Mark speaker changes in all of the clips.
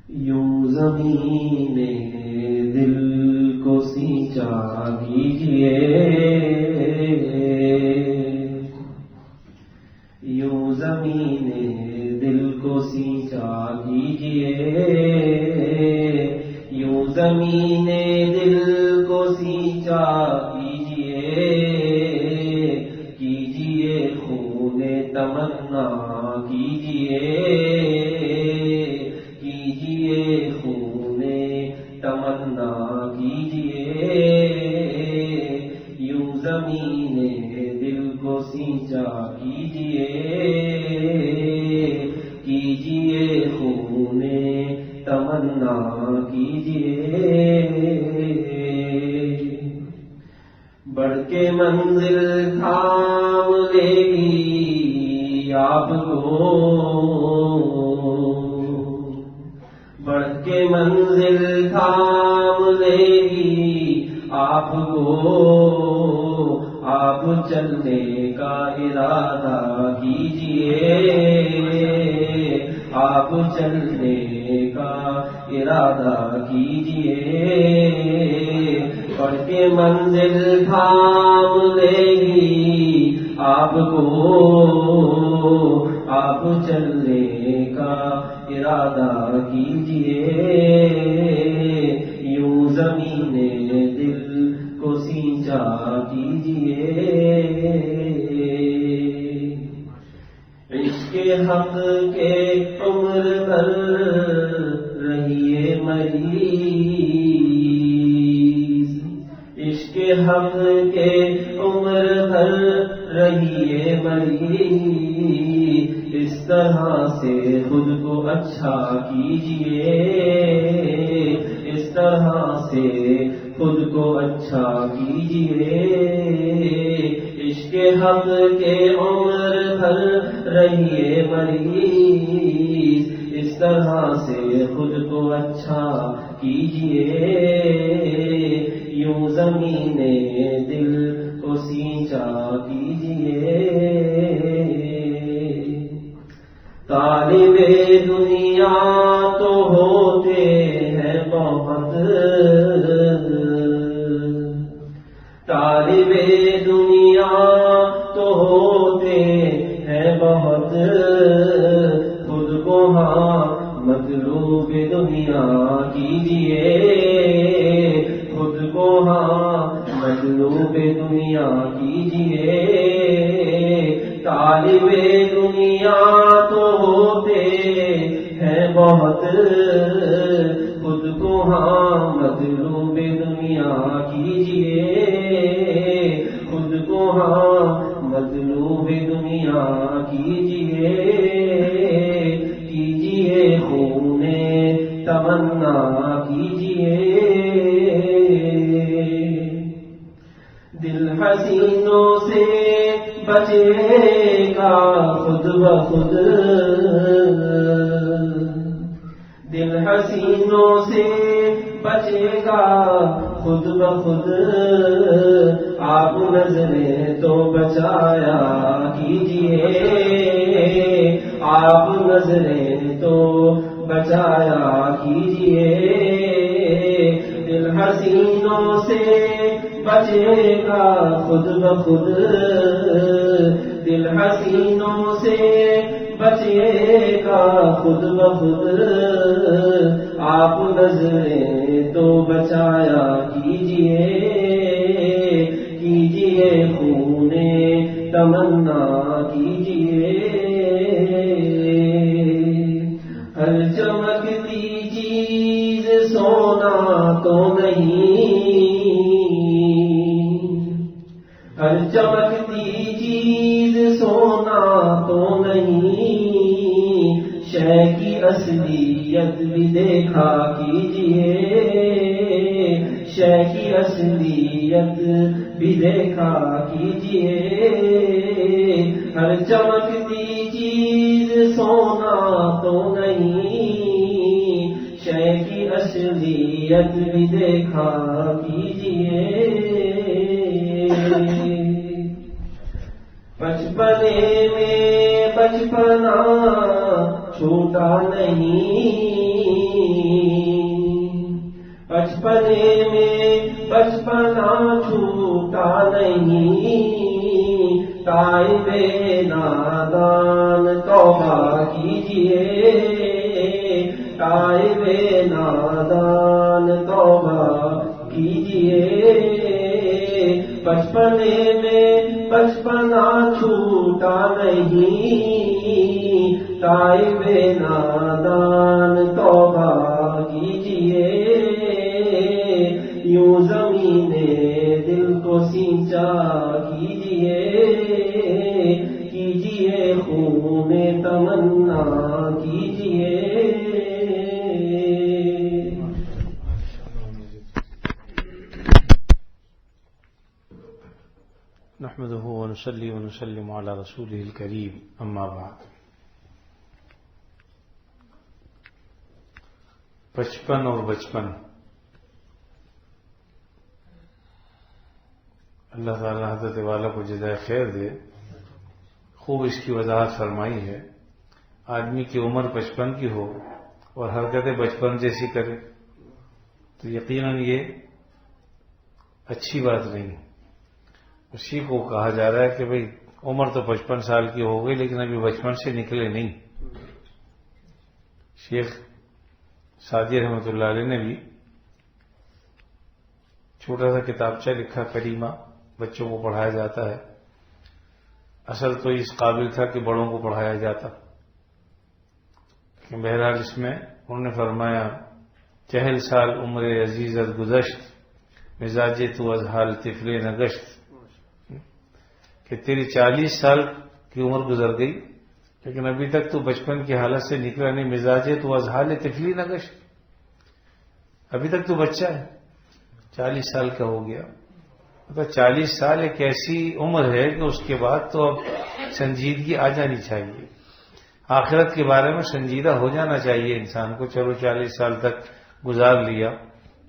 Speaker 1: یوں زمین دل کو سینچا کیجئے، یوں زمین دل کو سینچا کیجئے، یوں زمین دل کو سینچا کیجئے، کیجئے خون تمنا کیجئے، کیجئے خون تمنا کیجئے، یوں زمین دل کو سینچا کیجئے، کیجئے خون تمنا کیجئے، بڑھ کے منزل تھام لے گی آپ کو، بڑھ کے منزل تھام لے گی آپ کو، آپ چلنے کا ارادہ کیجئے، آپ چلنے کا ارادہ کیجئے، بڑھ کے منزل تھام لے گی آپ کو، آپ چلنے کا ارادہ کیجئے، یوں زمین دل کو سینچا کیجئے، عشق حق کے عمر بھر رہیے مریض، عشق حق کے عمر بھر رہیے مریض، اس طرح سے خود کو اچھا کیجئے، اس طرح سے خود کو اچھا کیجئے، عشق حق کے عمر بھر رہیے مریض، اس طرح سے خود کو اچھا کیجئے، یوں زمین دل کو سینچا کیجئے، طالب دنیا تو ہوتے ہیں بہت، طالب دنیا تو ہوتے ہیں بہت، خود کو ہاں مطلوب دنیا کیجئے، خود کو ہاں مطلوب دنیا کیجئے، طالب دنیا تو ہوتے ہیں بہت، خود کو ہاں مطلوب دنیا کیجئے، خود کو ہاں مطلوب دنیا کیجئے، کیجئے خون تمنا کیجئے، دل حسینوں سے بچے گا خود بخود، دل حسینوں سے بچے گا خود بخود، آپ نظریں تو بچایا کیجئے، آپ نظریں تو بچایا کیجئے، دل حسینوں سے بچے گا خود بخود، دل حسینوں سے بچے گا خود بخود، آپ نظریں تو بچایا کیجئے، کیجئے خون تمنا کیجئے، ہر چمکتی چیز سونا تو نہیں، ہر چمکتی چیز سونا تو نہیں، شے کی اصلیت بھی دیکھا کیجئے، شے کی اصلیت بھی دیکھا کیجئے، ہر چمکتی چیز سونا تو نہیں، شے کی اصلیت بھی دیکھا کیجئے، بچپن بچپنے میں بچپنا چھوٹا نہیں، بچپنے میں بچپنا چھوٹا نہیں، تائب نادان توبہ کیجئے، تائب نادان توبہ کیجئے، بچپنے میں بچپنا چھوٹا نہیں، تائب نادان توبہ کیجئے، یوں زمین دل کو سینچا کیجئے، کیجئے خون تمنا کیجئے۔
Speaker 2: نحمده ونصلي ونسلم على رسوله الكريم، اما بعد۔ بچپن اور بچپن، اللہ تعالیٰ حضرت والا کو جزائے خیر دے، خوب اس کی وضاحت فرمائی ہے۔ آدمی کی عمر بچپن کی ہو اور حرکتیں بچپن جیسی کرے تو یقیناً یہ اچھی بات نہیں۔ اسی کو کہا جا رہا ہے کہ بھئی عمر تو 55 سال کی ہو گئی لیکن ابھی بچپن سے نکلے نہیں۔ شیخ سعدی رحمۃ اللہ علیہ نے بھی چھوٹا سا کتابچہ لکھا، کریمہ، بچوں کو پڑھایا جاتا ہے۔ اصل تو اس قابل تھا کہ بڑوں کو پڑھایا جاتا، لیکن بہرحال اس میں انہوں نے فرمایا 40 سال عمر عزیزت گزشت، مزاج تو از حال طفل نگشت، کہ تیری 40 سال کی عمر گزر گئی لیکن ابھی تک تو بچپن کی حالت سے نکلا نہیں، مزاج تو از حال طفل نگشت، ابھی تک تو بچہ ہے، 40 سال کا ہو گیا۔ مطلب 40 سال ایک ایسی عمر ہے کہ اس کے بعد تو اب سنجیدگی آ جانی چاہیے، آخرت کے بارے میں سنجیدہ ہو جانا چاہیے انسان کو۔ چلو 40 سال تک گزار لیا،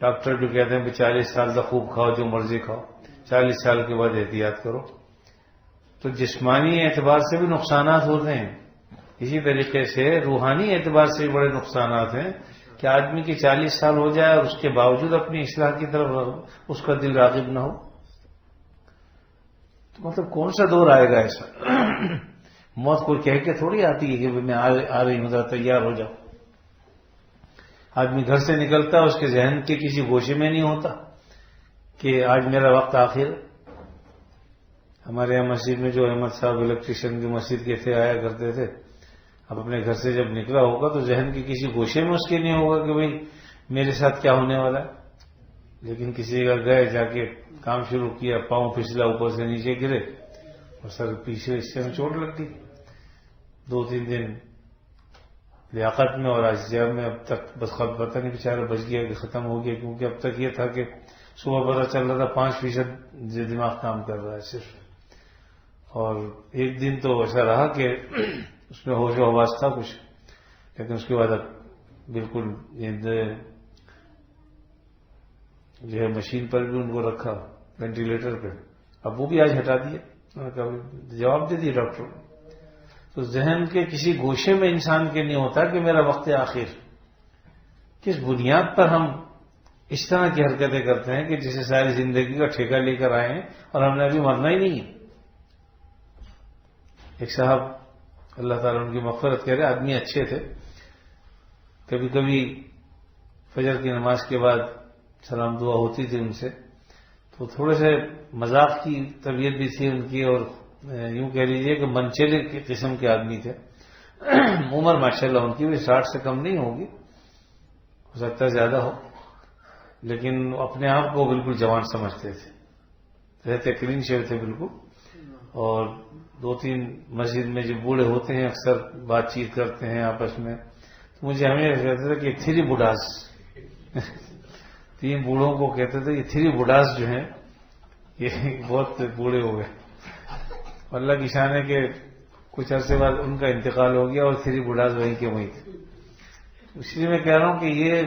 Speaker 2: ڈاکٹر جو کہتے ہیں 40 سال تک خوب کھاؤ، جو مرضی کھاؤ، 40 سال کے بعد احتیاط کرو، تو جسمانی اعتبار سے بھی نقصانات ہوتے ہیں، اسی طریقے سے روحانی اعتبار سے بھی بڑے نقصانات ہیں کہ آدمی کی 40 سال ہو جائے اور اس کے باوجود اپنی اصلاح کی طرف اس کا دل راغب نہ ہو، تو مطلب کون سا دور آئے گا ایسا؟ موت کوئی کہہ کے تھوڑی آتی ہے کہ میں آ رہی ہوں، ذرا تیار ہو جاؤ۔ آدمی گھر سے نکلتا اس کے ذہن کے کسی گوشے میں نہیں ہوتا کہ آج میرا وقت آخر۔ ہمارے یہاں مسجد میں جو احمد صاحب الیکٹریشین کی مسجد کے تھے، آیا کرتے تھے، اب اپنے گھر سے جب نکلا ہوگا تو ذہن کے کسی گوشے میں اس کے نہیں ہوگا کہ بھئی میرے ساتھ کیا ہونے والا ہے، لیکن کسی کا گئے، جا کے کام شروع کیا، پاؤں پھسلا، اوپر سے نیچے گرے اور سر پیچھے حصے میں چوٹ لگ گئی، 2-3 دن لیاقت میں اور اجزاء میں، اب تک بس پتہ نہیں بیچارہ بچ گیا کہ ختم ہو گیا، کیونکہ اب تک یہ تھا کہ صبح پتہ چل رہا تھا 5% دماغ کام کر رہا ہے صرف، اور ایک دن تو ایسا رہا کہ اس میں ہوش و حواس تھا کچھ، لیکن اس کے بعد اب بالکل جو ہے مشین پر بھی ان کو رکھا، وینٹیلیٹر پہ، اب وہ بھی آج ہٹا دیا، جواب دے دیے ڈاکٹر۔ تو ذہن کے کسی گوشے میں انسان کے نہیں ہوتا کہ میرا وقت آخر۔ کس بنیاد پر ہم اس طرح کی حرکتیں کرتے ہیں کہ جسے ساری زندگی کا ٹھیکہ لے کر آئے ہیں اور ہم نے ابھی مرنا ہی نہیں ہے۔ ایک صاحب، اللہ تعالیٰ ان کی مغفرت کرے، آدمی اچھے تھے، کبھی کبھی فجر کی نماز کے بعد سلام دعا ہوتی تھی ان سے، تو تھوڑے سے مذاق کی طبیعت بھی تھی ان کی، اور یوں کہہ لیجئے کہ منچیلے کے قسم کے آدمی تھے۔ عمر ماشاءاللہ ان کی بھی 60 سے کم نہیں ہوگی، ہو سکتا ہے زیادہ ہو، لیکن اپنے آپ کو بالکل جوان سمجھتے تھے، رہتے کلین شیو تھے بالکل، اور 2-3 مسجد میں جو بوڑھے ہوتے ہیں اکثر بات چیت کرتے ہیں آپس میں، تو مجھے ہمیشہ کہتے تھے کہ 3 بوڑھاس 3 بوڑھوں کو کہتے تھے یہ 3 بوڑھاس جو ہیں یہ بہت بوڑھے ہو گئے۔ اللہ کی شان ہے کہ کچھ عرصے بعد ان کا انتقال ہو گیا اور 3 بوڑھاس وہیں کے وہیں تھے۔ اس لیے میں کہہ رہا ہوں کہ یہ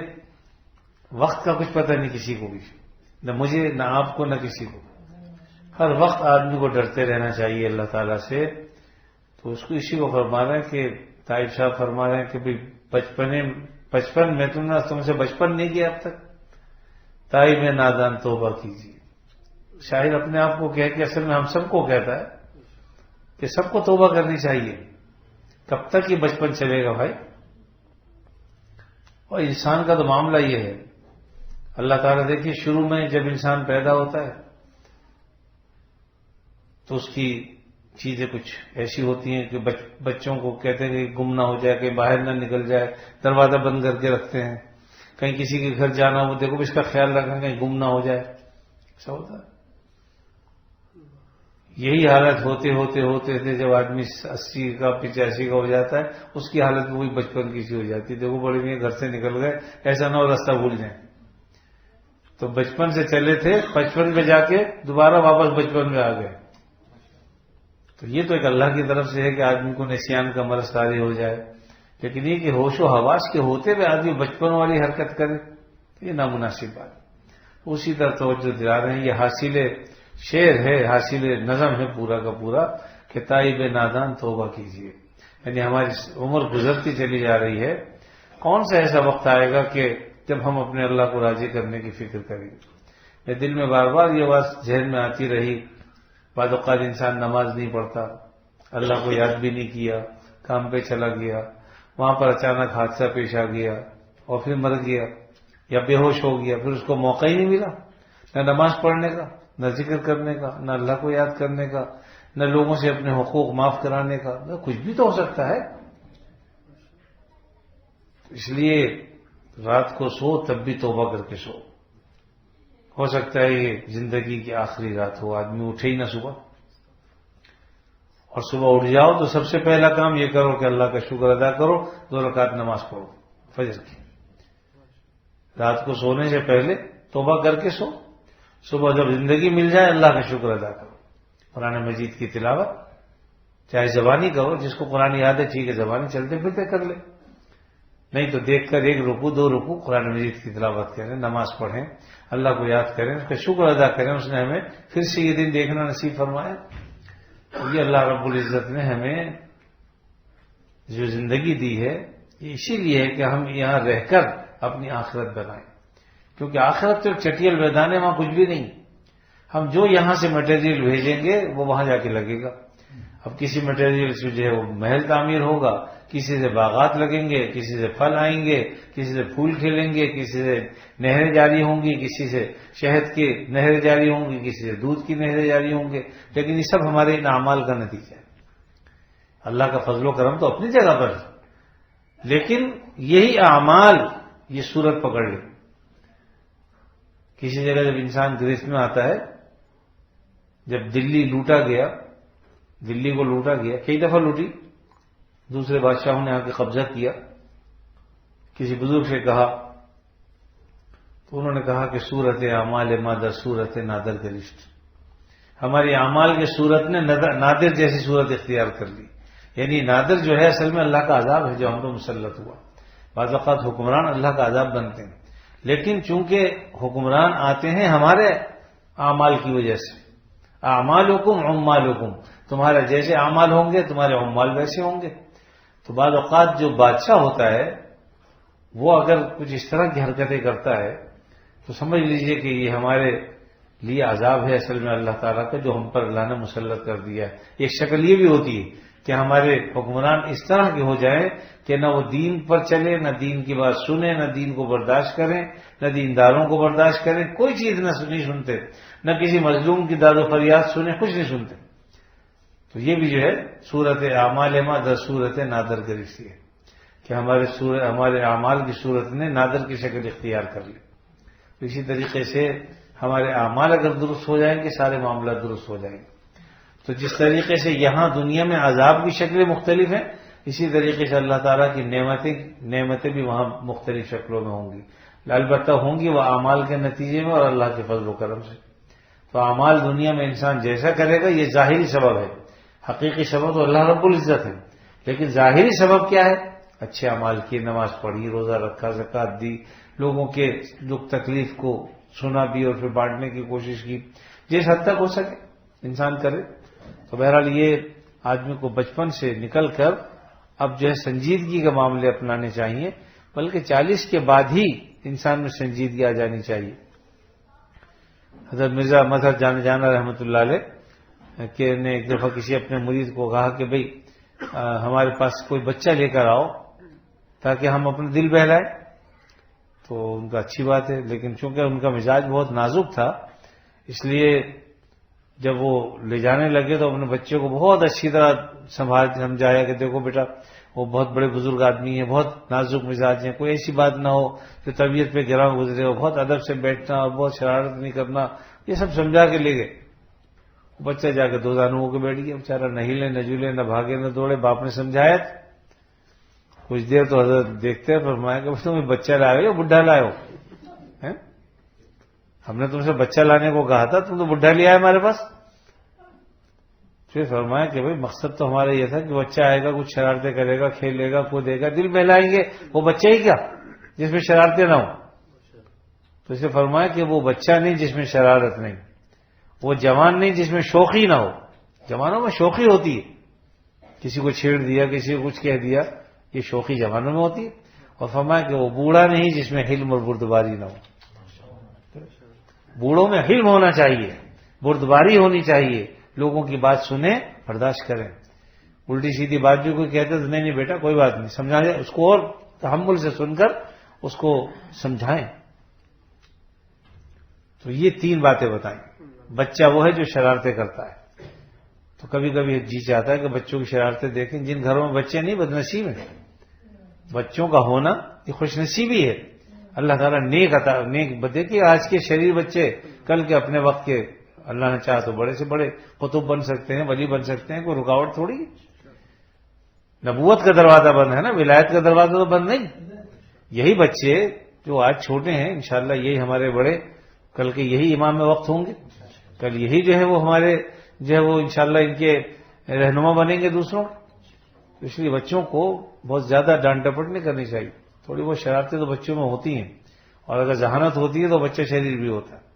Speaker 2: وقت کا کچھ پتہ نہیں کسی کو بھی، نہ مجھے نہ آپ کو نہ کسی کو۔ ہر وقت آدمی کو ڈرتے رہنا چاہیے اللہ تعالیٰ سے تو اس کو اسی کو فرما رہے ہیں کہ طائف صاحب فرما رہے ہیں کہ بھائی بچپن میں تم سے بچپن نہیں کیا اب تک، تائی میں نادان توبہ کیجیے. شاعر اپنے آپ کو کہہ کے اصل میں ہم سب کو کہتا ہے کہ سب کو توبہ کرنی چاہیے. کب تک یہ بچپن چلے گا بھائی؟ اور انسان کا تو معاملہ یہ ہے، اللہ تعالیٰ دیکھیے شروع میں جب انسان پیدا ہوتا ہے تو اس کی چیزیں کچھ ایسی ہوتی ہیں کہ بچوں کو کہتے ہیں کہ گم نہ ہو جائے، کہیں باہر نہ نکل جائے، دروازہ بند کر کے رکھتے ہیں. کہیں کسی کے گھر جانا ہو دیکھو اس کا خیال رکھنا کہیں گم نہ ہو جائے. ایسا ہوتا ہے. یہی حالت ہوتے ہوتے ہوتے ہوتے جب آدمی 80 کا 85 کا ہو جاتا ہے اس کی حالت وہی بچپن کی سی ہو جاتی ہے. دیکھو بڑے میاں گھر سے نکل گئے، ایسا نہ ہو راستہ بھول جائیں. تو بچپن سے چلے تھے، 55 پہ جا کے دوبارہ واپس بچپن میں آ گئے. تو یہ تو ایک اللہ کی طرف سے ہے کہ آدمی کو نسیان کا مرض طاری ہو جائے، لیکن یہ کہ ہوش و حواس کے ہوتے ہوئے آدمی بچپن والی حرکت کرے تو یہ نامناسب بات. اسی طرح توجہ دلا رہے ہیں، یہ حاصل شعر ہے، حاصل نظم ہے پورا کا پورا کہ تائب نادان توبہ کیجیے. یعنی ہماری عمر گزرتی چلی جا رہی ہے، کون سا ایسا وقت آئے گا کہ جب ہم اپنے اللہ کو راضی کرنے کی فکر کریں گے. میرے دل میں بار بار یہ بات ذہن میں آتی رہی. بعض اوقات انسان نماز نہیں پڑھتا، اللہ کو یاد بھی نہیں کیا، کام پہ چلا گیا، وہاں پر اچانک حادثہ پیش آ گیا اور پھر مر گیا یا بے ہوش ہو گیا. پھر اس کو موقع ہی نہیں ملا نہ نماز پڑھنے کا، نہ ذکر کرنے کا، نہ اللہ کو یاد کرنے کا، نہ لوگوں سے اپنے حقوق معاف کرانے کا. کچھ بھی تو ہو سکتا ہے. اس لیے رات کو سو تب بھی توبہ کر کے سو. ہو سکتا ہے یہ زندگی کی آخری رات ہو، آدمی اٹھے ہی نہ صبح، اور صبح اٹھ جاؤ تو سب سے پہلا کام یہ کرو کہ اللہ کا شکر ادا کرو، 2 رکعت نماز پڑھو فجر کی. رات کو سونے سے پہلے توبہ کر کے سو، صبح جب زندگی مل جائے اللہ کا شکر ادا کرو. قرآن مجید کی تلاوت چاہے زبانی کرو، جس کو قرآن یاد ہے ٹھیک ہے، زبانی چلتے پھرتے کر لے، نہیں تو دیکھ کر 1 رکوع 2 رکوع قرآن مجید کی تلاوت کریں، نماز پڑھیں، اللہ کو یاد کریں، اس کا شکر ادا کریں. اس نے ہمیں پھر سے یہ دن دیکھنا نصیب فرمایا. یہ اللہ رب العزت نے ہمیں جو زندگی دی ہے یہ اسی لیے ہے کہ ہم یہاں رہ کر اپنی آخرت بنائیں. کیونکہ آخرت تو ایک چٹیل میدان ہے، وہاں کچھ بھی نہیں. ہم جو یہاں سے مٹیریل بھیجیں گے وہ وہاں جا کے لگے گا. اب کسی مٹیریل سے جو ہے وہ محل تعمیر ہوگا، کسی سے باغات لگیں گے، کسی سے پھل آئیں گے، کسی سے پھول کھلیں گے، کسی سے نہریں جاری ہوں گی، کسی سے شہد کی نہریں جاری ہوں گی، کسی سے دودھ کی نہریں جاری ہوں گے. لیکن یہ سب ہمارے ان اعمال کا نتیجہ ہے. اللہ کا فضل و کرم تو اپنی جگہ پر ہے، لیکن یہی اعمال یہ صورت پکڑ لے. کسی جگہ جب انسان گرفت میں آتا ہے، جب دلی لوٹا گیا، دلی کو لوٹا گیا، کئی دفعہ لوٹی، دوسرے بادشاہوں نے آ کے قبضہ کیا. کسی بزرگ سے کہا تو انہوں نے کہا کہ صورت اعمال مادر صورت نادر گرفت. ہماری اعمال کے صورت نے نادر جیسی صورت اختیار کر لی. یعنی نادر جو ہے اصل میں اللہ کا عذاب ہے جو ہم پر مسلط ہوا. بعض اوقات حکمران اللہ کا عذاب بنتے ہیں، لیکن چونکہ حکمران آتے ہیں ہمارے اعمال کی وجہ سے. اعمالکم عمالکم، تمہارے جیسے اعمال ہوں گے تمہارے عمال ویسے ہوں گے. تو بعض اوقات جو بادشاہ ہوتا ہے وہ اگر کچھ اس طرح کی حرکتیں کرتا ہے تو سمجھ لیجئے کہ یہ ہمارے لیے عذاب ہے اصل میں اللہ تعالیٰ کا، جو ہم پر اللہ نے مسلط کر دیا ہے. ایک شکل یہ بھی ہوتی ہے کہ ہمارے حکمران اس طرح کے ہو جائیں کہ نہ وہ دین پر چلے، نہ دین کی بات سنیں، نہ دین کو برداشت کریں، نہ دینداروں کو برداشت کریں، کوئی چیز نہیں سنتے، نہ کسی مظلوم کی داد و فریاد سنیں، کچھ نہیں سنتے. تو یہ بھی جو ہے صورت اعمال ما در صورت نادر گرفتی ہے کہ ہمارے اعمال کی صورت نے نادر کی شکل اختیار کر لی. تو اسی طریقے سے ہمارے اعمال اگر درست ہو جائیں گے سارے معاملات درست ہو جائیں گے. تو جس طریقے سے یہاں دنیا میں عذاب کی شکلیں مختلف ہیں، اسی طریقے سے اللہ تعالیٰ کی نعمتیں بھی وہاں مختلف شکلوں میں ہوں گی. البتہ ہوں گی وہ اعمال کے نتیجے میں اور اللہ کے فضل و کرم سے. تو اعمال دنیا میں انسان جیسا کرے گا یہ ظاہری سبب ہے، حقیقی سبب تو اللہ رب العزت ہے. لیکن ظاہری سبب کیا ہے؟ اچھے اعمال کی، نماز پڑھی، روزہ رکھا، زکوٰۃ دی، لوگوں کے دکھ تکلیف کو سنا بھی اور پھر بانٹنے کی کوشش کی، جس حد تک ہو سکے انسان کرے. تو بہرحال یہ آدمی کو بچپن سے نکل کر اب جو ہے سنجیدگی کے معاملے اپنانے چاہیے، بلکہ 40 کے بعد ہی انسان میں سنجیدگی آ جانی چاہیے۔ حضرت مرزا مظہر جانا رحمۃ اللہ علیہ کہ نے ایک دفعہ کسی اپنے مرید کو کہا کہ بھئی ہمارے پاس کوئی بچہ لے کر آؤ تاکہ ہم اپنا دل بہلائیں۔ تو ان کا اچھی بات ہے، لیکن چونکہ ان کا مزاج بہت نازک تھا، اس لیے جب وہ لے جانے لگے تو اپنے بچے کو بہت اچھی طرح سمجھایا کہ دیکھو بیٹا وہ بہت بڑے بزرگ آدمی ہیں، بہت نازک مزاج ہیں، کوئی ایسی بات نہ ہو جو طبیعت پہ گراں گزرے ہو، بہت ادب سے بیٹھنا اور بہت شرارت نہیں کرنا، یہ سب سمجھا کے لے گئے۔ بچہ جا کے دو زانوں ہو کے بیٹھ گیا، بیچارہ نہ ہلے نہ جھولے نہ بھاگے نہ دوڑے، باپ نے سمجھایا تھا۔ کچھ دیر تو حضرت دیکھتے ہیں، فرمایا کہ تم بچہ لائے ہو یا بڈھا لائے ہو؟ ہم نے تم سے بچہ لانے کو کہا تھا، تم تو بڈھا لیا ہے ہمارے پاس۔ پھر فرمایا کہ بھائی مقصد تو ہمارا یہ تھا کہ بچہ آئے گا، کچھ شرارتیں کرے گا، کھیلے گا، کودے گا، دل بہلائیں گے، وہ بچہ ہی کیا جس میں شرارتیں نہ ہو۔ تو اسے فرمایا کہ وہ بچہ نہیں جس میں شرارت نہیں، وہ جوان نہیں جس میں شوخی نہ ہو۔ جوانوں میں شوخی ہوتی ہے، کسی کو چھیڑ دیا، کسی کو کچھ کہہ دیا، یہ شوخی جوانوں میں ہوتی ہے۔ اور فرمایا کہ وہ بوڑھا نہیں جس میں حلم اور بردباری نہ ہو۔ بوڑھوں میں حلم ہونا چاہیے، بردباری ہونی چاہیے، لوگوں کی بات سنیں، برداشت کریں۔ الٹی سیدھی بات بھی کوئی کہتے تو نہیں بیٹا کوئی بات نہیں، سمجھا دیں اس کو، اور تحمل سے سن کر اس کو سمجھائیں۔ تو یہ 3 باتیں بتائیں۔ بچہ وہ ہے جو شرارتیں کرتا ہے، تو کبھی کبھی جی چاہتا ہے کہ بچوں کی شرارتیں دیکھیں۔ جن گھروں میں بچے نہیں بدنصیب ہیں، بچوں کا ہونا یہ خوش نصیبی ہے۔ اللہ تعالیٰ نیک دیکھیے آج کے شریر بچے کل کے اپنے وقت کے اللہ نے چاہا تو بڑے سے بڑے قطب بن سکتے ہیں، ولی بن سکتے ہیں، کوئی رکاوٹ تھوڑی ہے۔ نبوت کا دروازہ بند ہے نا، ولایت کا دروازہ تو بند نہیں۔ یہی بچے جو آج چھوٹے ہیں انشاءاللہ یہی ہمارے بڑے کل کے یہی امام وقت ہوں گے، کل یہی جو ہے وہ ہمارے جو ہے وہ انشاءاللہ ان کے رہنما بنیں گے دوسروں۔ اس لیے بچوں کو بہت زیادہ ڈانٹ ڈپٹ نہیں کرنی چاہیے، تھوڑی بہت شرارتیں تو بچوں میں ہوتی ہیں، اور اگر ذہانت ہوتی ہے تو بچہ شریر بھی ہوتا ہے۔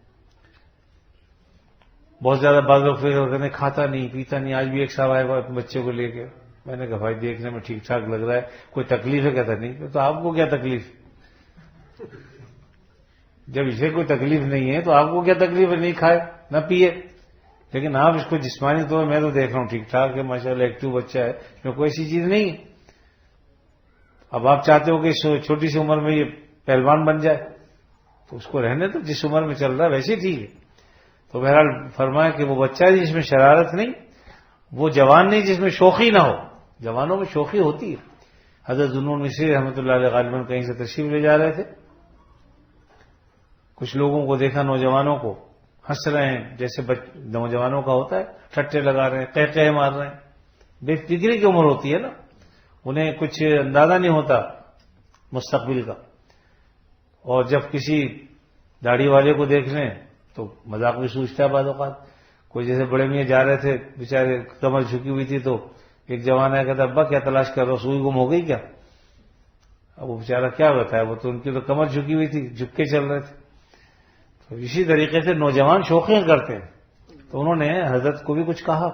Speaker 2: بہت زیادہ بعض لوگ فکر کرتے ہیں کھاتا نہیں پیتا نہیں۔ آج بھی ایک صاحب آئے اپنے بچے کو لے کے، میں نے کہا بھائی دیکھنے میں ٹھیک ٹھاک لگ رہا ہے، کوئی تکلیف ہے؟ کہتا نہیں۔ تو آپ کو کیا تکلیف؟ جب اسے کوئی تکلیف نہیں ہے تو آپ کو کیا تکلیف ہے؟ نہیں کھائے نہ پیے، لیکن آپ اس کو جسمانی طور میں تو دیکھ رہا ہوں ٹھیک ٹھاک ہے، ماشاءاللہ ایکٹیو بچہ ہے، اس میں کوئی ایسی چیز نہیں ہے۔ اب آپ چاہتے ہو کہ چھوٹی سی عمر میں یہ پہلوان بن جائے، تو اس کو رہنے تو جس عمر میں چل رہا ہے ویسے ٹھیک ہے۔ تو بہرحال فرمایا کہ وہ بچہ ہے جس میں شرارت نہیں، وہ جوان نہیں جس میں شوخی نہ ہو۔ جوانوں میں شوخی ہوتی ہے۔ حضرت ذوالنور مصری رحمۃ اللہ علیہ غالباً کہیں سے تشریف لے جا رہے تھے، کچھ لوگوں کو دیکھا نوجوانوں کو ہنس رہے ہیں، جیسے نوجوانوں کا ہوتا ہے، ٹھٹے لگا رہے ہیں، قہقہے مار رہے ہیں، بے فکری کی عمر ہوتی ہے نا، انہیں کچھ اندازہ نہیں ہوتا مستقبل کا۔ اور جب کسی داڑھی والے کو دیکھ لیں تو مذاق بھی سوچتا ہے بعض اوقات۔ کوئی جیسے بڑے میاں جا رہے تھے، بیچارے کمر جھکی ہوئی تھی، تو ایک جوان آیا کہتا ابا کیا تلاش کر رہا ہو، سوئی گم ہو گئی کیا؟ اب وہ بیچارہ کیا بتایا، وہ تو ان کی تو کمر جھکی ہوئی تھی، جھک کے چل رہے تھے۔ تو اسی طریقے سے نوجوان شوخیاں کرتے ہیں، تو انہوں نے حضرت کو بھی کچھ کہا،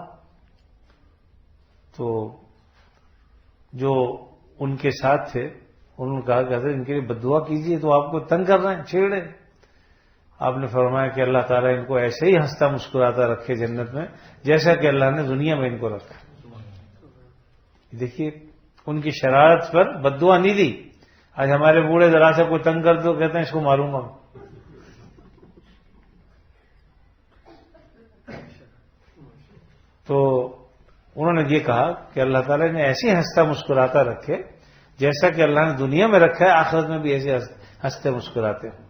Speaker 2: تو جو ان کے ساتھ تھے انہوں نے کہا کہ حضرت ان کے لیے بد دعا کیجیے، تو آپ کو تنگ کر رہے ہیں، چھیڑ رہے ہیں۔ آپ نے فرمایا کہ اللہ تعالیٰ ان کو ایسے ہی ہنستا مسکراتا رکھے جنت میں جیسا کہ اللہ نے دنیا میں ان کو رکھا۔ دیکھیے ان کی شرارت پر بد دعا نہیں دی۔ آج ہمارے بوڑھے ذرا سے کوئی تنگ کر دو کہتے ہیں اس کو ماروں گا۔ تو انہوں نے یہ کہا کہ اللہ تعالیٰ نے ایسے ہنستا مسکراتا رکھے جیسا کہ اللہ نے دنیا میں رکھا ہے، آخرت میں بھی ایسے ہنستے مسکراتے ہوں۔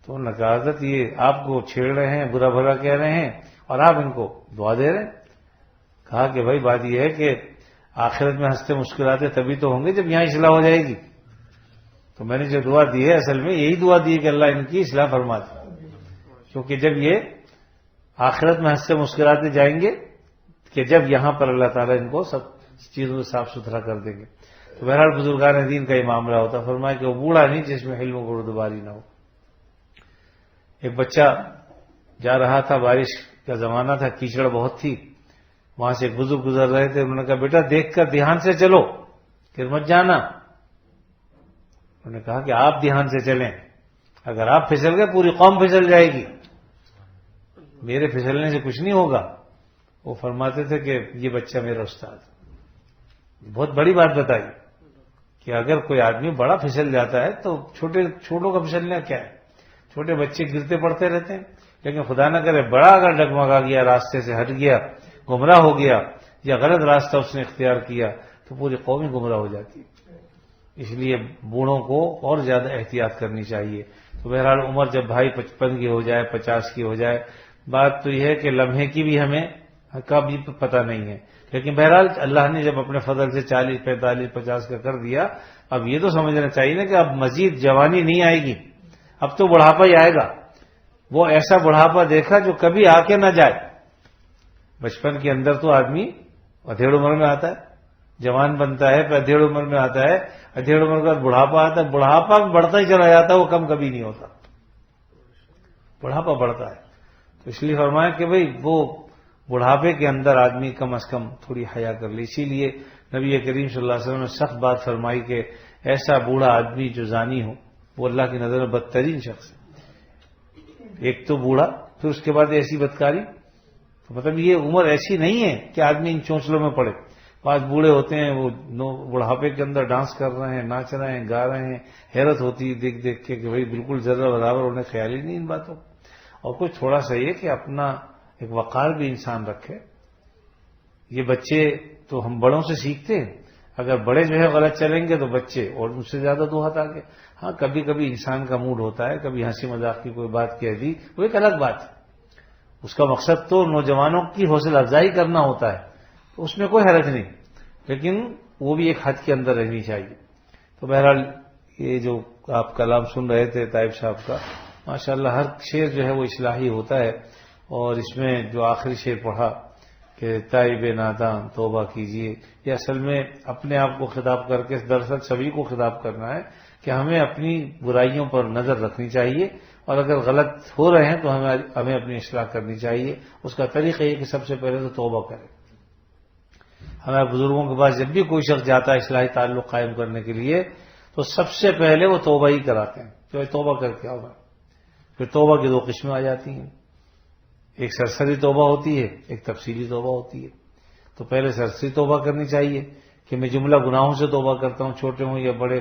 Speaker 2: تو انہوں نے کہا حضرت یہ آپ کو چھیڑ رہے ہیں، برا بھلا کہہ رہے ہیں، اور آپ ان کو دعا دے رہے ہیں۔ کہا کہ بھائی بات یہ ہے کہ آخرت میں ہنستے مسکراتے تبھی تو ہوں گے جب یہاں اصلاح ہو جائے گی۔ تو میں نے جو دعا دی ہے اصل میں یہی دعا دی ہے کہ اللہ ان کی اصلاح فرما دے، کیونکہ جب یہ آخرت میں ہنستے مسکراتے جائیں گے کہ جب یہاں پر اللہ تعالیٰ ان کو سب چیزوں سے صاف ستھرا کر دیں گے۔ تو بہرحال بزرگان دین کا یہ معاملہ ہوتا، فرمایا کہ وہ بوڑھا نہیں جس میں حلم و بردباری نہ ہو۔ ایک بچہ جا رہا تھا، بارش کا زمانہ تھا، کیچڑ بہت تھی، وہاں سے ایک بزرگ گزر رہے تھے، انہوں نے کہا بیٹا دیکھ کر دھیان سے چلو، پھر مت جانا۔ انہوں نے کہا کہ آپ دھیان سے چلیں، اگر آپ پھسل گئے پوری قوم پھسل جائے گی، میرے پھسلنے سے کچھ نہیں ہوگا۔ وہ فرماتے تھے کہ یہ بچہ میرا استاد، بہت بڑی بات بتائی کہ اگر کوئی آدمی بڑا پھسل جاتا ہے تو چھوٹوں کا پھسلنا کیا ہے، چھوٹے بچے گرتے پڑتے رہتے ہیں، لیکن خدا نہ کرے بڑا اگر ڈگمگا گیا، راستے سے ہٹ گیا، گمراہ ہو گیا یا غلط راستہ اس نے اختیار کیا تو پوری قوم ہی گمراہ ہو جاتی ہے۔ اس لیے بوڑھوں کو اور زیادہ احتیاط کرنی چاہیے۔ تو بہرحال عمر جب بھائی 55 کی ہو جائے، 50 کی ہو جائے، بات تو یہ ہے کہ لمحے کی بھی ہمیں کا بھی پتہ نہیں ہے، لیکن بہرحال اللہ نے جب اپنے فضل سے 40، 45، 50 کا کر دیا، اب یہ تو سمجھنا چاہیے نا کہ اب مزید جوانی نہیں آئے گی، اب تو بڑھاپا ہی آئے گا۔ وہ ایسا بڑھاپا دیکھا جو کبھی آ کے نہ جائے۔ بچپن کے اندر تو آدمی ادھیڑ عمر میں آتا ہے، جوان بنتا ہے، پھر ادھیڑ عمر میں آتا ہے، ادھیڑ عمر کے بعد بڑھاپا آتا ہے، بڑھاپا بڑھتا ہی چلا جاتا ہے، وہ کم کبھی نہیں ہوتا، بڑھاپا بڑھتا ہے۔ تو اس لیے فرمایا کہ بھئی وہ بڑھاپے کے اندر آدمی کم از کم تھوڑی حیا کر لے۔ اسی لیے نبی کریم صلی اللہ علیہ وسلم نے سخت بات فرمائی کہ ایسا بوڑھا آدمی جو زانی ہو وہ اللہ کی نظر میں بدترین شخص ہے۔ ایک تو بوڑھا، پھر اس کے بعد ایسی بدکاری، تو مطلب یہ عمر ایسی نہیں ہے کہ آدمی ان چونچلوں میں پڑے۔ بعض بوڑھے ہوتے ہیں وہ بڑھاپے کے اندر ڈانس کر رہے ہیں، ناچ رہے ہیں، گا رہے ہیں، حیرت ہوتی ہے دیکھ دیکھ کے کہ بھئی بالکل ذرہ برابر انہیں خیال ہی نہیں ان باتوں۔ اور کچھ تھوڑا سا یہ کہ اپنا ایک وقار بھی انسان رکھے۔ یہ بچے تو ہم بڑوں سے سیکھتے ہیں، اگر بڑے جو ہے غلط چلیں گے تو بچے اور ان سے زیادہ دو ہاتھ آگے۔ ہاں کبھی کبھی انسان کا موڈ ہوتا ہے، کبھی ہنسی مذاق کی کوئی بات کہہ دی، وہ ایک الگ بات ہے، اس کا مقصد تو نوجوانوں کی حوصلہ افزائی کرنا ہوتا ہے، تو اس میں کوئی حرج نہیں، لیکن وہ بھی ایک حد کے اندر رہنی چاہیے۔ تو بہرحال یہ جو آپ کلام سن رہے تھے طائب صاحب کا، ماشاءاللہ ہر شعر جو ہے وہ اصلاحی ہوتا ہے، اور اس میں جو آخری شعر پڑھا کہ تائب ناداں توبہ کیجئے، یہ اصل میں اپنے آپ کو خطاب کر کے دراصل سبھی کو خطاب کرنا ہے کہ ہمیں اپنی برائیوں پر نظر رکھنی چاہیے، اور اگر غلط ہو رہے ہیں تو ہمیں اپنی اصلاح کرنی چاہیے۔ اس کا طریقہ یہ کہ سب سے پہلے تو توبہ کریں۔ ہمارے بزرگوں کے پاس جب بھی کوئی شخص جاتا ہے اصلاحی تعلق قائم کرنے کے لیے تو سب سے پہلے وہ توبہ ہی کراتے ہیں کہ توبہ کر کے آؤ۔ پھر توبہ کی دو قسمیں آ جاتی ہیں، ایک سرسری توبہ ہوتی ہے، ایک تفصیلی توبہ ہوتی ہے۔ تو پہلے سرسری توبہ کرنی چاہیے کہ میں جملہ گناہوں سے توبہ کرتا ہوں، چھوٹے ہوں یا بڑے،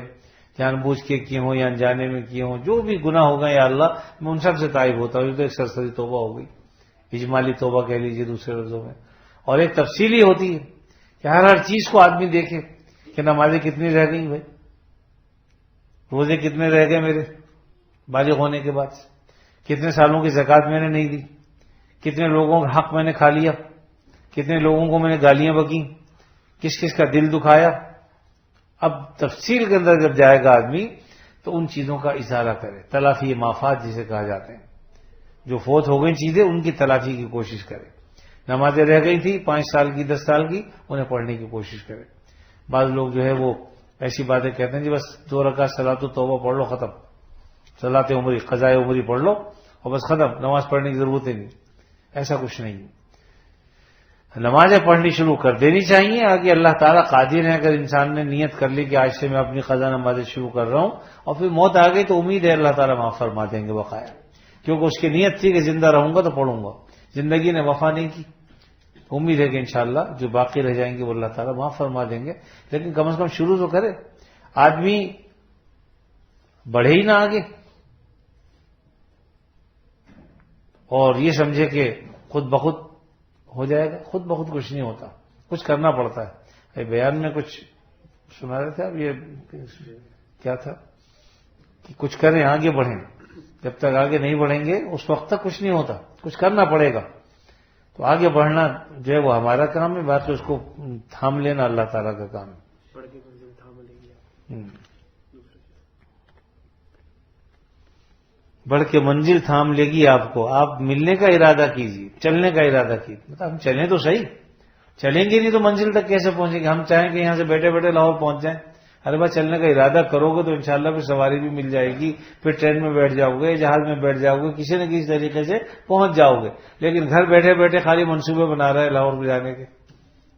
Speaker 2: جان بوجھ کے کیے ہوں یا انجانے میں کیے ہوں، جو بھی گناہ ہوگا یا اللہ میں ان سب سے تائب ہوتا ہوں۔ یہ تو ایک سرسری توبہ ہو گئی، اجمالی توبہ کہہ لیجیے دوسرے لفظوں میں۔ اور ایک تفصیلی ہوتی ہے کہ ہر چیز کو آدمی دیکھے کہ نمازیں کتنی رہ گئی بھائی، روزے کتنے رہ گئے میرے بالغ ہونے کے بعد، کتنے سالوں کی زکوٰۃ میں نے نہیں دی، کتنے لوگوں کا حق میں نے کھا لیا، کتنے لوگوں کو میں نے گالیاں بکیں، کس کس کا دل دکھایا۔ اب تفصیل کے اندر جب جائے گا آدمی تو ان چیزوں کا ازالہ کرے، تلافی مافات جسے کہا جاتے ہیں، جو فوت ہو گئی چیزیں ان کی تلافی کی کوشش کرے۔ نمازیں رہ گئی تھی 5 سال کی 10 سال کی، انہیں پڑھنے کی کوشش کرے۔ بعض لوگ جو ہے وہ ایسی باتیں کہتے ہیں جی بس 2 رکعت صلاۃ التوبہ پڑھ لو ختم، صلاۃ عمری قضاء عمری پڑھ لو اور بس ختم، نماز پڑھنے کی ضرورت ہی نہیں۔ ایسا کچھ نہیں ہے، نمازیں پڑھنی شروع کر دینی چاہیے۔ آگے اللہ تعالیٰ قادر ہے، اگر انسان نے نیت کر لی کہ آج سے میں اپنی قضا نمازیں شروع کر رہا ہوں اور پھر موت آ گئی تو امید ہے اللہ تعالیٰ معاف فرما دیں گے بقایا، کیونکہ اس کی نیت تھی کہ زندہ رہوں گا تو پڑھوں گا، زندگی نے وفا نہیں کی۔ امید ہے کہ انشاءاللہ جو باقی رہ جائیں گے وہ اللہ تعالیٰ معاف فرما دیں گے، لیکن کم از کم شروع تو کرے، آدمی بڑھے ہی نہ آگے اور یہ سمجھے کہ خود بخود ہو جائے گا۔ خود بخود کچھ نہیں ہوتا، کچھ کرنا پڑتا ہے۔ بیان میں کچھ سنا رہے تھے اب، یہ کیا تھا کہ کچھ کریں آگے بڑھیں، جب تک آگے نہیں بڑھیں گے اس وقت تک کچھ نہیں ہوتا، کچھ کرنا پڑے گا۔ تو آگے بڑھنا جو ہے وہ ہمارا کام ہے، باقی اس کو تھام لینا اللہ تعالیٰ کا کام ہے۔ بڑھ کے منزل تھام لے گی آپ کو، آپ ملنے کا ارادہ کیجیے، چلنے کا ارادہ کیجیے۔ مطلب ہم چلیں تو صحیح، چلیں گے نہیں تو منزل تک کیسے پہنچیں گے؟ ہم چاہیں کہ یہاں سے بیٹھے بیٹھے لاہور پہنچ جائیں، ارے بھائی چلنے کا ارادہ کرو گے تو انشاءاللہ پھر سواری بھی مل جائے گی، پھر ٹرین میں بیٹھ جاؤ گے، جہاز میں بیٹھ جاؤ گے، کسی نہ کسی طریقے سے پہنچ جاؤ گے۔ لیکن گھر بیٹھے بیٹھے خالی منصوبے بنا رہے ہیں لاہور میں جانے کے،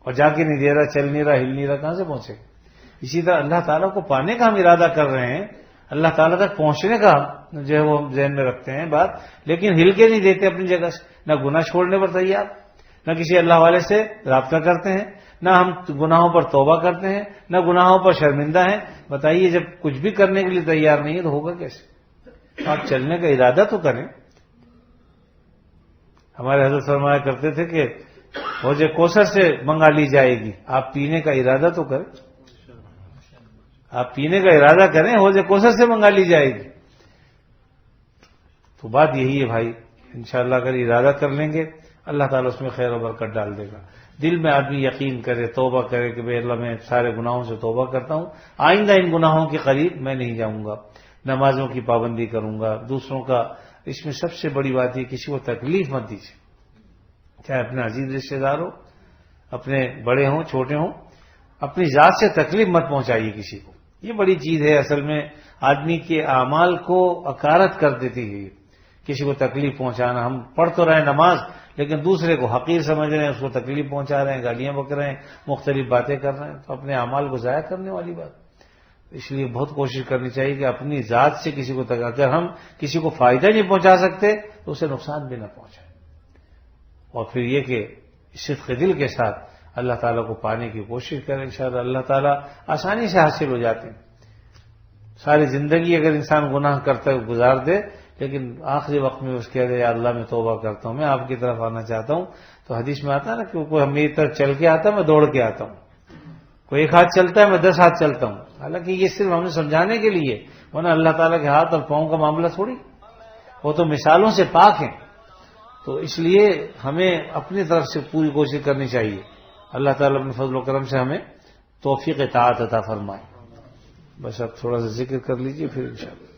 Speaker 2: اور جا کے نہیں دے رہا، چل نہیں رہا، ہل نہیں رہا، کہاں سے پہنچے؟ اسی طرح اللہ تعالیٰ کو پانے کا ہم ارادہ کر رہے ہیں، اللہ تعالیٰ تک پہنچنے کا جو ہے وہ ہم ذہن میں رکھتے ہیں بات، لیکن ہل کے نہیں دیتے اپنی جگہ سے، نہ گناہ چھوڑنے پر تیار، نہ کسی اللہ والے سے رابطہ کرتے ہیں، نہ ہم گناہوں پر توبہ کرتے ہیں، نہ گناہوں پر شرمندہ ہیں۔ بتائیے جب کچھ بھی کرنے کے لیے تیار نہیں ہے تو ہوگا کیسے؟ آپ چلنے کا ارادہ تو کریں۔ ہمارے حضرت فرمایا کرتے تھے کہ حوض کوثر سے منگا لی جائے گی، آپ پینے کا ارادہ تو کریں، آپ پینے کا ارادہ کریں، حوض کوثر سے منگا لی جائے گی۔ تو بات یہی ہے بھائی، انشاءاللہ اگر ارادہ کر لیں گے اللہ تعالیٰ اس میں خیر و برکت ڈال دے گا۔ دل میں آدمی یقین کرے، توبہ کرے کہ بھئی اللہ میں سارے گناہوں سے توبہ کرتا ہوں، آئندہ ان گناہوں کے قریب میں نہیں جاؤں گا، نمازوں کی پابندی کروں گا، دوسروں کا، اس میں سب سے بڑی بات یہ کسی کو تکلیف مت دیجیے، چاہے اپنے عزیز رشتے دار ہو، اپنے بڑے ہوں چھوٹے ہوں، اپنی ذات سے تکلیف مت پہنچائیے کسی کو۔ یہ بڑی چیز ہے، اصل میں آدمی کے اعمال کو اکارت کر دیتی ہے، کسی کو تکلیف پہنچانا۔ ہم پڑھ تو رہے ہیں نماز، لیکن دوسرے کو حقیر سمجھ رہے ہیں، اس کو تکلیف پہنچا رہے ہیں، گالیاں بک رہے ہیں، مختلف باتیں کر رہے ہیں، تو اپنے اعمال کو ضائع کرنے والی بات۔ اس لیے بہت کوشش کرنی چاہیے کہ اپنی ذات سے کسی کو اگر ہم کسی کو فائدہ نہیں پہنچا سکتے تو اسے نقصان بھی نہ پہنچائے، اور پھر یہ کہ صدق دل کے ساتھ اللہ تعالیٰ کو پانے کی کوشش کریں، انشاءاللہ اللہ تعالیٰ آسانی سے حاصل ہو جاتے ہیں۔ ساری زندگی اگر انسان گناہ کرتا ہے گزار دے، لیکن آخری وقت میں اس کہہ دے یا اللہ میں توبہ کرتا ہوں، میں آپ کی طرف آنا چاہتا ہوں، تو حدیث میں آتا ہے نا کہ کوئی میری طرف چل کے آتا ہے، میں دوڑ کے آتا ہوں، کوئی ایک ہاتھ چلتا ہے، میں 10 ہاتھ چلتا ہوں۔ حالانکہ یہ صرف ہمیں سمجھانے کے لیے، ورنہ اللہ تعالیٰ کے ہاتھ اور پاؤں کا معاملہ تھوڑی، وہ تو مثالوں سے پاک ہیں۔ تو اس لیے ہمیں اپنی طرف سے پوری کوشش کرنی چاہیے، اللہ تعالیٰ اپنے فضل و کرم سے ہمیں توفیق اطاعت عطا فرمائے۔ بس اب تھوڑا سا ذکر کر لیجئے پھر انشاءاللہ۔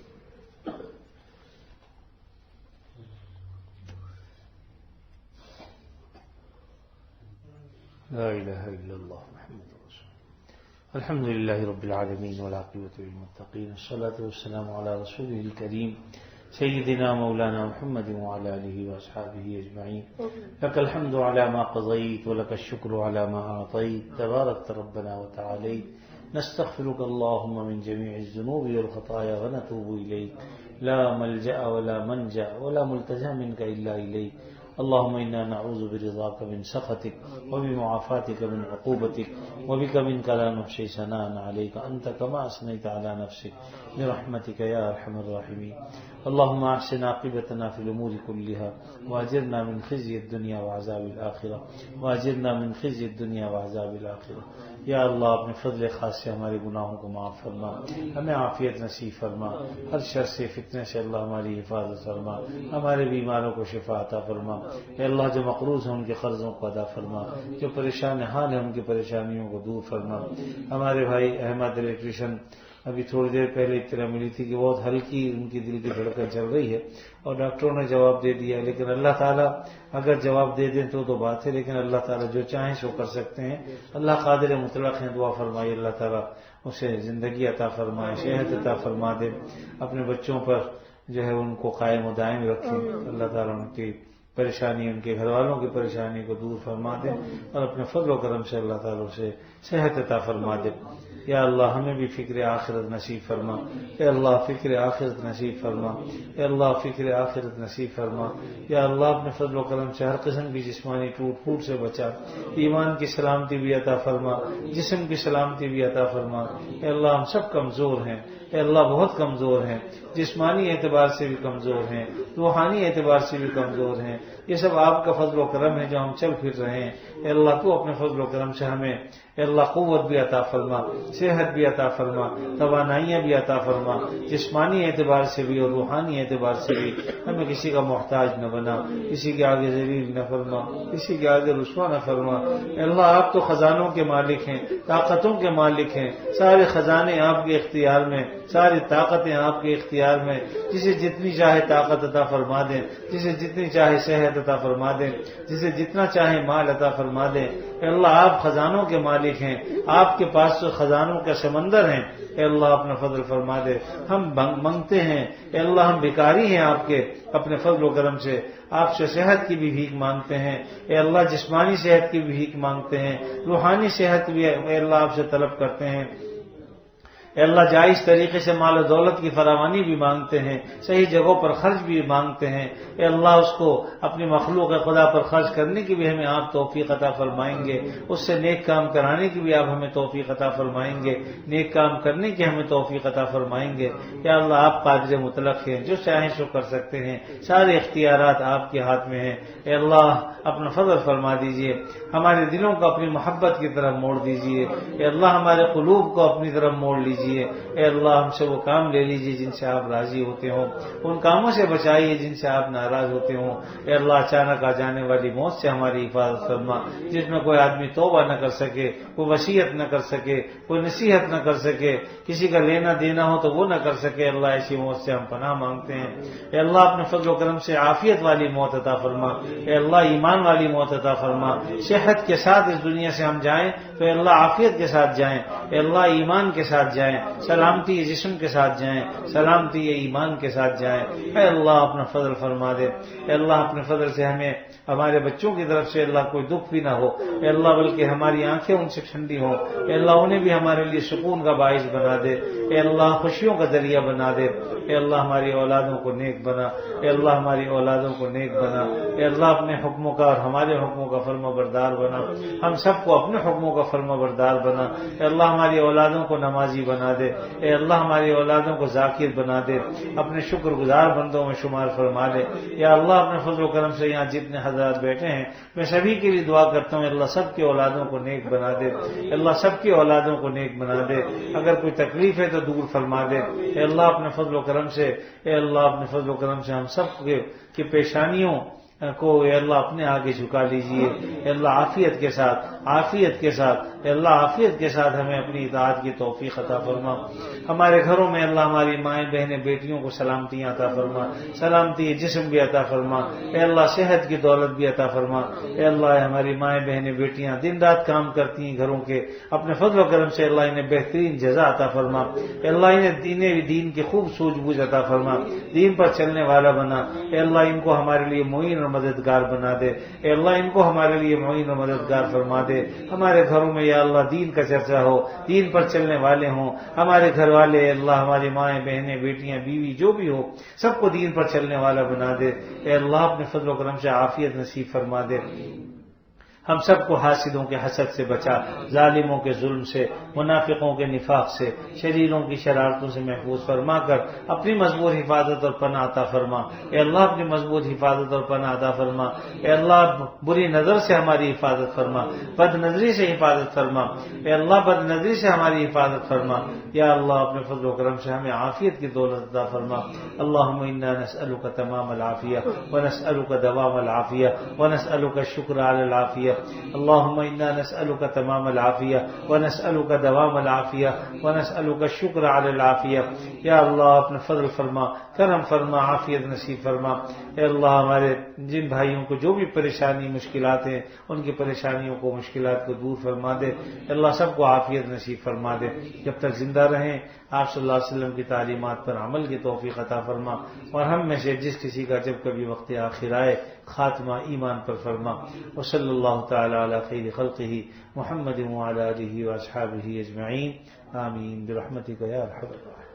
Speaker 2: لا الہ الا اللہ محمد رسول اللہ۔ الحمد للہ رب العالمین والعاقبۃ للمتقین، الصلاۃ والسلام علی رسولہ الکریم سیدنا مولانا محمد وعلى آلہ واصحابہ اجمعین۔ لک الحمد علی ما قضیت ولک الشکر علی ما اعطیت، تبارکت ربنا وتعالیت، نستغفرک اللہم من جمیع الذنوب والخطایا ونتوب الیک، لا ملجأ ولا منجأ ولا ملتجأ منک الا الیک، اللهم إنا نعوذ برضاك من سخطك وبمعافاتك من عقوبتك وبك منك لا نحصي ثناء عليك أنت كما أثنيت على نفسك برحمتك يا أرحم الراحمين. اللهم أحسن عاقبتنا في الأمور كلها وأجرنا من خزي الدنيا وعذاب الآخرة وأجرنا من خزي الدنيا وعذاب الآخرة. یا اللہ اپنے فضل خاص سے ہمارے گناہوں کو معاف فرما، ہمیں عافیت نصیب فرما، ہر شر سے فتنے سے اللہ ہماری حفاظت فرما، ہمارے بیماروں کو شفا عطا فرما. اے اللہ جو مقروض ہیں ان کے قرضوں کو ادا فرما، جو پریشان حال ہیں ان کی پریشانیوں کو دور فرما. ہمارے بھائی احمد الیکٹریشین ابھی تھوڑی دیر پہلے اطلاع ملی تھی کہ بہت ہلکی ان کی دل کی دھڑکن چل رہی ہے اور ڈاکٹروں نے جواب دے دیا، لیکن اللہ تعالیٰ اگر جواب دے دیں تو بات ہے، لیکن اللہ تعالیٰ جو چاہیں سو کر سکتے ہیں. اللہ قادر مطلق ہیں، دعا فرمائیے اللہ تعالیٰ اسے زندگی عطا فرمائے، صحت عطا فرما دے، اپنے بچوں پر جو ہے ان کو قائم و دائم رکھیں. اللہ تعالیٰ ان کی پریشانی، ان کے گھر والوں کی پریشانی کو دور فرما دے اور اپنے فضل و کرم سے اللہ تعالیٰ سے صحت عطا فرما دے. یا اللہ ہمیں بھی فکر آخرت نصیب فرما. اے اللہ فکر آخرت نصیب فرما. اے اللہ فکر آخرت نصیب فرما. یا اللہ اپنے فضل و کرم سے ہر قسم کی جسمانی ٹوٹ پھوٹ سے بچا، ایمان کی سلامتی بھی عطا فرما، جسم کی سلامتی بھی عطا فرما. اے اللہ ہم سب کمزور ہیں، اے اللہ بہت کمزور ہیں، جسمانی اعتبار سے بھی کمزور ہیں، روحانی اعتبار سے بھی کمزور ہیں. یہ سب آپ کا فضل و کرم ہے جو ہم چل پھر رہے ہیں. اے اللہ تو اپنے فضل و کرم سے ہمیں اے اللہ قوت بھی عطا فرما، صحت بھی عطا فرما، توانائیاں بھی عطا فرما، جسمانی اعتبار سے بھی اور روحانی اعتبار سے بھی ہمیں کسی کا محتاج نہ بنا، کسی کے آگے ذلیل نہ فرما، کسی کے آگے رسوا نہ فرما. اے اللہ آپ تو خزانوں کے مالک ہیں، طاقتوں کے مالک ہیں، سارے خزانے آپ کے اختیار میں ساری طاقتیں آپ کے اختیار میں، جسے جتنی چاہے طاقت عطا فرما دیں، جسے جتنی چاہے صحت عطا فرما دیں، جسے جتنا چاہے مال عطا فرما دیں۔ اے اللہ آپ خزانوں کے مالک ہیں، آپ کے پاس تو خزانوں کا سمندر ہیں، اے اللہ اپنا فضل فرما دے۔ ہم منگتے ہیں اے اللہ، ہم بھکاری ہیں آپ کے، اپنے فضل و کرم سے آپ سے صحت کی بھی بھیک مانگتے ہیں اے اللہ، جسمانی صحت کی بھی بھیک مانگتے ہیں، روحانی صحت بھی اے اللہ آپ سے طلب کرتے ہیں اے اللہ، جائز طریقے سے مال و دولت کی فراوانی بھی مانگتے ہیں، صحیح جگہوں پر خرچ بھی مانگتے ہیں اے اللہ، اس کو اپنی مخلوق خدا پر خرچ کرنے کی بھی ہمیں آپ توفیق عطا فرمائیں گے، اس سے نیک کام کرانے کی بھی آپ ہمیں توفیق عطا فرمائیں گے، نیک کام کرنے کی ہمیں توفیق عطا فرمائیں گے۔ یا اللہ آپ قادر مطلق ہیں، جو چاہیں سو کر سکتے ہیں، سارے اختیارات آپ کے ہاتھ میں ہیں اے اللہ، اپنا فضل فرما دیجئے، ہمارے دلوں کو اپنی محبت کی طرف موڑ دیجئے اے اللہ، ہمارے قلوب کو اپنی طرف موڑ لیجئے اے اللہ، ہم سے وہ کام لے لیجئے جن سے آپ راضی ہوتے ہوں، ان کاموں سے بچائیے جن سے آپ ناراض ہوتے ہوں اے اللہ، اچانک آ جانے والی موت سے ہماری حفاظت فرما، جس میں کوئی آدمی توبہ نہ کر سکے، کوئی وصیت نہ کر سکے، کوئی نصیحت نہ کر سکے، کسی کا لینا دینا ہو تو وہ نہ کر سکے، اللہ ایسی موت سے ہم پناہ مانگتے ہیں اے اللہ، اپنے فضل و کرم سے عافیت والی موت عطا فرما اے اللہ، ایمان والی موت عطا فرما، صحت کے ساتھ اس دنیا سے ہم جائیں تو اے اللہ عافیت کے ساتھ جائیں اے اللہ، ایمان کے ساتھ جائیں، سلامتی جسم کے ساتھ جائیں، سلامتی ایمان کے ساتھ جائیں اے اللہ، اپنا فضل فرما دے اے اللہ، اپنے فضل سے ہمیں ہمارے بچوں کی طرف سے اللہ کوئی دکھ بھی نہ ہو اے اللہ، بلکہ ہماری آنکھیں ان سے ٹھنڈی ہوں اے اللہ، انہیں بھی ہمارے لیے سکون کا باعث بنا دے اے اللہ، خوشیوں کا ذریعہ بنا دے اے اللہ، ہماری اولادوں کو نیک بنا اے اللہ، ہماری اولادوں کو نیک بنا اے اللہ، اپنے حکموں کا اور ہمارے حکموں کا فرما بردار بنا، ہم سب کو اپنے حکموں کا فرما بردار بنا اے اللہ، ہماری اولادوں کو نمازی بنا دے اے اللہ، ہماری اولادوں کو ذاکر بنا دے، اپنے شکر گزار بندوں میں شمار فرما لے یا اللہ، اپنے فضل و کرم سے یہاں جتنے حضرات بیٹھے ہیں میں سبھی کے لیے دعا کرتا ہوں اللہ، سب کی اولادوں کو نیک بنا دے اللہ، سب کی اولادوں کو نیک بنا دے، اگر کوئی تکلیف ہے تو دور فرما دے اے اللہ، اپنے فضل و کرم سے اے اللہ، اپنے فضل و کرم سے ہم سب کی پیشانیوں کو اے اللہ اپنے آگے جھکا لیجئے اے اللہ، عافیت کے ساتھ اے اللہ، عافیت کے ساتھ ہمیں اپنی اطاعت کی توفیق عطا فرما، ہمارے گھروں میں اللہ ہماری مائیں بہنیں بیٹیوں کو سلامتیاں عطا فرما، سلامتی جسم بھی عطا فرما اے اللہ، صحت کی دولت بھی عطا فرما اے اللہ، ہماری مائیں بہنیں بیٹیاں دن رات کام کرتی ہیں گھروں کے، اپنے فضل و کرم سے اللہ انہیں بہترین جزا عطا فرما اے اللہ، انہیں دین کی خوب سوجھ بوجھ عطا فرما، دین پر چلنے والا بنا اے اللہ، ان کو ہمارے لیے معین اور مددگار بنا دے اے اللہ، ان کو ہمارے لیے معین اور مددگار فرما دے، ہمارے گھروں میں یا اللہ دین کا چرچا ہو، دین پر چلنے والے ہوں، ہمارے گھر والے اے اللہ، ہماری مائیں بہنیں بیٹیاں بیوی جو بھی ہو سب کو دین پر چلنے والا بنا دے اے اللہ، اپنے فضل و کرم سے عافیت نصیب فرما دے، ہم سب کو حاسدوں کے حسد سے بچا، ظالموں کے ظلم سے، منافقوں کے نفاق سے، شریروں کی شرارتوں سے محفوظ فرما کر اپنی مضبوط حفاظت اور پناہ عطا فرما اے اللہ، اپنی مضبوط حفاظت اور پناہ عطا فرما اے اللہ، بری نظر سے ہماری حفاظت فرما، بد نظری سے حفاظت فرما اے اللہ، بد نظری سے ہماری حفاظت فرما یا اللہ، اپنے فضل و کرم سے ہمیں عافیت کی دولت عطا فرما، اللہم انا نسألک تمام العافیہ ونسألک دوام العافیہ ونسألک الشکر علی العافیہ، اللهم إنا نسألك تمام العافية ونسألك دوام العافية ونسألك الشكر على العافية یا اللہ، اپنے فضل فرما، کرم فرما، عافیت نصیب فرما اے اللہ، ہمارے جن بھائیوں کو جو بھی پریشانی مشکلات ہیں ان کی پریشانیوں کو مشکلات کو دور فرما دے اللہ، سب کو عافیت نصیب فرما دے، جب تک زندہ رہیں آپ صلی اللہ علیہ وسلم کی تعلیمات پر عمل کی توفیق عطا فرما، اور ہم میں سے جس کسی کا جب کبھی وقت آخر آئے خاتمہ ایمان پر فرما، وصلی اللہ تعالی علی خیر خلقہ محمد وعلی آلہ واصحابہ اجمعین، آمین برحمتک یا ارحم الراحمین۔